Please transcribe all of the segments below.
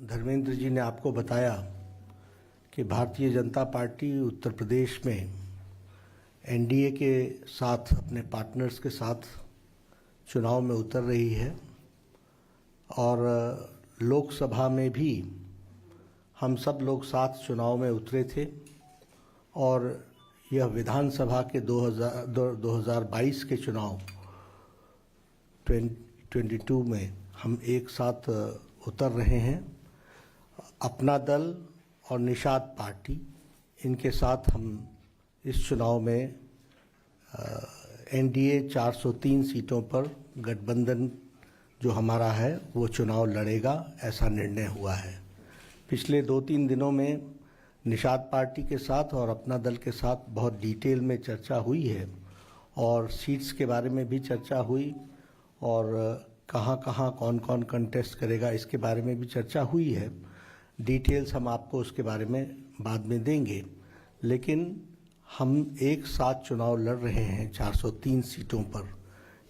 धर्मेंद्र जी ने आपको बताया कि भारतीय जनता पार्टी उत्तर प्रदेश में एनडीए के साथ अपने पार्टनर्स के साथ चुनाव में उतर रही है और लोकसभा में भी हम सब लोग साथ चुनाव में उतरे थे और यह विधानसभा के 2022 के चुनाव 2022 में हम एक साथ उतर रहे हैं। अपना दल और निषाद पार्टी इनके साथ हम इस चुनाव में एनडीए 403 सीटों पर गठबंधन जो हमारा है वो चुनाव लड़ेगा, ऐसा निर्णय हुआ है। पिछले 2-3 दिनों में निषाद पार्टी के साथ और अपना दल के साथ बहुत डिटेल में चर्चा हुई है और सीट्स के बारे में भी चर्चा हुई और कहाँ कहाँ कौन कौन कंटेस्ट करेगा इसके बारे में भी चर्चा हुई है। डिटेल्स हम आपको उसके बारे में बाद में देंगे, लेकिन हम एक साथ चुनाव लड़ रहे हैं 403 सीटों पर।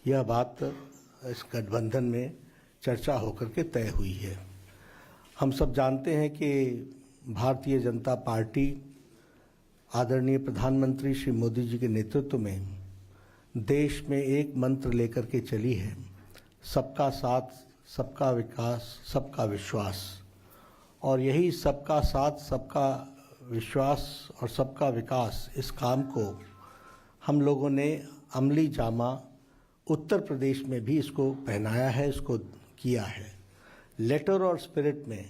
यह बात इस गठबंधन में चर्चा होकर के तय हुई है। हम सब जानते हैं कि भारतीय जनता पार्टी आदरणीय प्रधानमंत्री श्री मोदी जी के नेतृत्व में देश में एक मंत्र लेकर के चली है, सबका साथ, सबका विकास, सबका विश्वास। और यही सबका साथ, सबका विश्वास और सबका विकास, इस काम को हम लोगों ने अमली जामा उत्तर प्रदेश में भी इसको पहनाया है, इसको किया है। लेटर और स्पिरिट में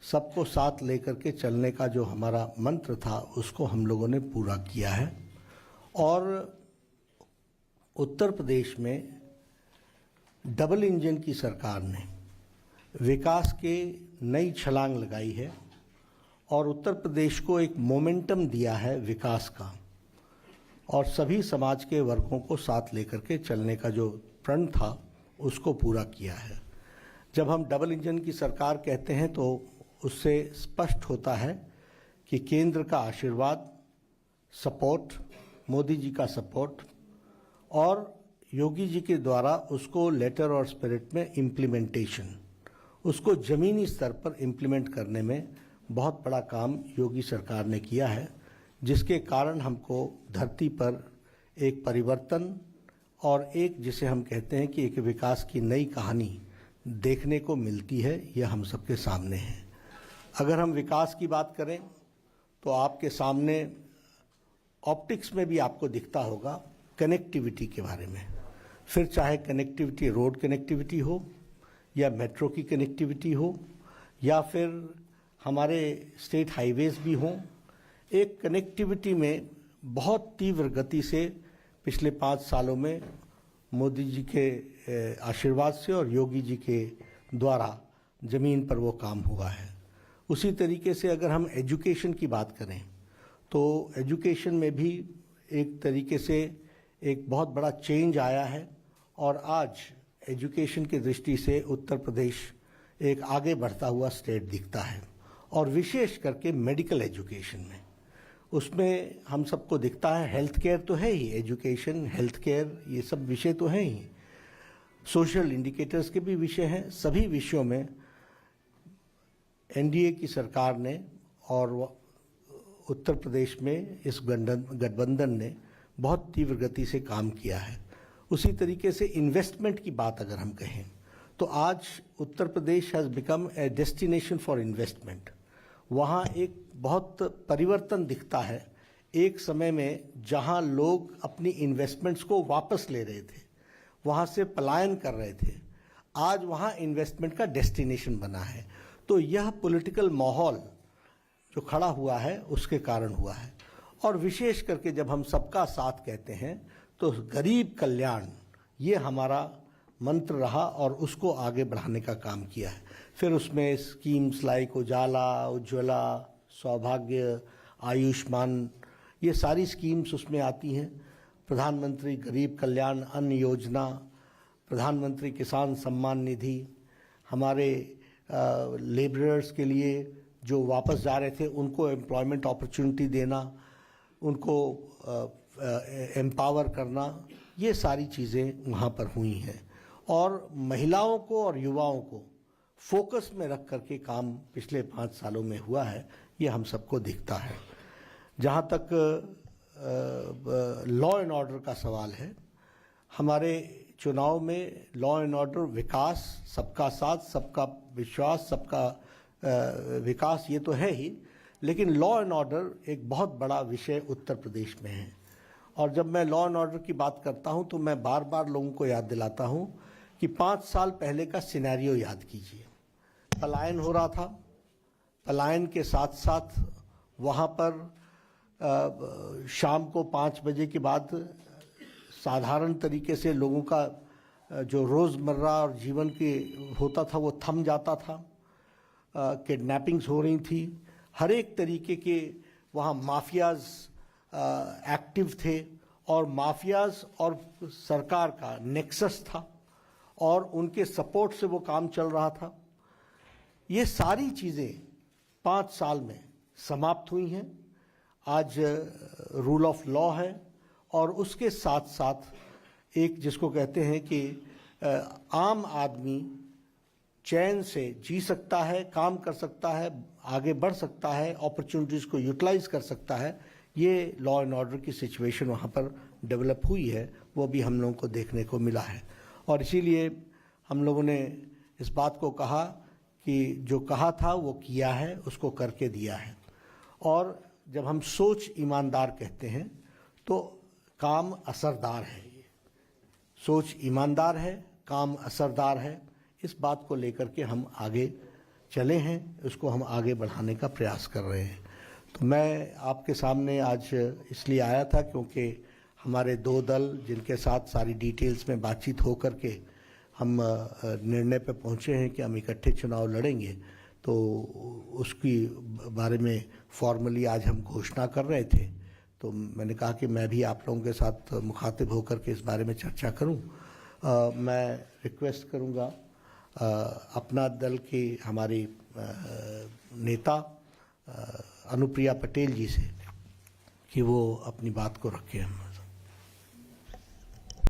सबको साथ लेकर के चलने का जो हमारा मंत्र था उसको हम लोगों ने पूरा किया है और उत्तर प्रदेश में डबल इंजन की सरकार ने विकास के नई छलांग लगाई है और उत्तर प्रदेश को एक मोमेंटम दिया है विकास का और सभी समाज के वर्गों को साथ लेकर के चलने का जो प्रण था उसको पूरा किया है। जब हम डबल इंजन की सरकार कहते हैं तो उससे स्पष्ट होता है कि केंद्र का आशीर्वाद, सपोर्ट, मोदी जी का सपोर्ट और योगी जी के द्वारा उसको लेटर और स्पिरिट में इम्प्लीमेंटेशन, उसको ज़मीनी स्तर पर इम्प्लीमेंट करने में बहुत बड़ा काम योगी सरकार ने किया है, जिसके कारण हमको धरती पर एक परिवर्तन और एक जिसे हम कहते हैं कि एक विकास की नई कहानी देखने को मिलती है। यह हम सबके सामने है। अगर हम विकास की बात करें तो आपके सामने ऑप्टिक्स में भी आपको दिखता होगा कनेक्टिविटी के बारे में, फिर चाहे कनेक्टिविटी रोड कनेक्टिविटी हो या मेट्रो की कनेक्टिविटी हो या फिर हमारे स्टेट हाईवेज भी हों। एक कनेक्टिविटी में बहुत तीव्र गति से पिछले 5 सालों में मोदी जी के आशीर्वाद से और योगी जी के द्वारा ज़मीन पर वो काम हुआ है। उसी तरीके से अगर हम एजुकेशन की बात करें तो एजुकेशन में भी एक तरीके से एक बहुत बड़ा चेंज आया है और आज एजुकेशन की दृष्टि से उत्तर प्रदेश एक आगे बढ़ता हुआ स्टेट दिखता है और विशेष करके मेडिकल एजुकेशन में उसमें हम सबको दिखता है। हेल्थ केयर तो है ही, एजुकेशन, हेल्थ केयर, ये सब विषय तो हैं ही, सोशल इंडिकेटर्स के भी विषय हैं। सभी विषयों में एनडीए की सरकार ने और उत्तर प्रदेश में इस गठबंधन ने बहुत तीव्र गति से काम किया है। उसी तरीके से इन्वेस्टमेंट की बात अगर हम कहें तो आज Uttar Pradesh has become a destination for investment. वहाँ एक बहुत परिवर्तन दिखता है। एक समय में जहाँ लोग अपनी इन्वेस्टमेंट्स को वापस ले रहे थे, वहाँ से पलायन कर रहे थे, आज वहाँ इन्वेस्टमेंट का डेस्टिनेशन बना है। तो यह पॉलिटिकल माहौल जो खड़ा हुआ है उसके कारण हुआ है। और विशेष करके जब हम सबका साथ कहते हैं तो गरीब कल्याण ये हमारा मंत्र रहा और उसको आगे बढ़ाने का काम किया है। फिर उसमें स्कीम्स लाइक उजाला, उज्ज्वला, सौभाग्य, आयुष्मान, ये सारी स्कीम्स उसमें आती हैं। प्रधानमंत्री गरीब कल्याण अन्न योजना, प्रधानमंत्री किसान सम्मान निधि, हमारे लेबरर्स के लिए जो वापस जा रहे थे उनको एम्प्लॉयमेंट अपॉर्चुनिटी देना, उनको एम्पावर करना, ये सारी चीज़ें वहाँ पर हुई हैं। और महिलाओं को और युवाओं को फोकस में रख करके काम पिछले 5 सालों में हुआ है, ये हम सबको दिखता है। जहाँ तक लॉ एंड ऑर्डर का सवाल है, हमारे चुनाव में लॉ एंड ऑर्डर, विकास, सबका साथ, सबका विश्वास, सबका विकास, ये तो है ही, लेकिन लॉ एंड ऑर्डर एक बहुत बड़ा विषय उत्तर प्रदेश में है। और जब मैं लॉ एंड ऑर्डर की बात करता हूं तो मैं बार बार लोगों को याद दिलाता हूं कि 5 साल पहले का सिनेरियो याद कीजिए। पलायन हो रहा था, पलायन के साथ साथ वहाँ पर शाम को 5 बजे के बाद साधारण तरीके से लोगों का जो रोज़मर्रा और जीवन के होता था वो थम जाता था। किडनैपिंग्स हो रही थी, हर एक तरीके के वहाँ माफियाज एक्टिव थे और माफियाज और सरकार का नेक्सस था और उनके सपोर्ट से वो काम चल रहा था। ये सारी चीज़ें 5 साल में समाप्त हुई हैं। आज रूल ऑफ लॉ है और उसके साथ साथ एक जिसको कहते हैं कि आम आदमी चैन से जी सकता है, काम कर सकता है, आगे बढ़ सकता है, अपॉर्चुनिटीज़ को यूटिलाइज कर सकता है। ये लॉ एंड ऑर्डर की सिचुएशन वहाँ पर डेवलप हुई है, वो भी हम लोगों को देखने को मिला है। और इसीलिए हम लोगों ने इस बात को कहा कि जो कहा था वो किया है, उसको करके दिया है। और जब हम सोच ईमानदार कहते हैं तो काम असरदार है। ये सोच ईमानदार है, काम असरदार है, इस बात को लेकर के हम आगे चले हैं, उसको हम आगे बढ़ाने का प्रयास कर रहे हैं। तो मैं आपके सामने आज इसलिए आया था क्योंकि हमारे 2 दल जिनके साथ सारी डिटेल्स में बातचीत हो करके हम निर्णय पे पहुंचे हैं कि हम इकट्ठे चुनाव लड़ेंगे, तो उसकी बारे में फॉर्मली आज हम घोषणा कर रहे थे। तो मैंने कहा कि मैं भी आप लोगों के साथ मुखातिब होकर के इस बारे में चर्चा करूं। मैं रिक्वेस्ट करूंगा अपना दल की हमारी नेता अनुप्रिया पटेल जी से कि वो अपनी बात को रखें।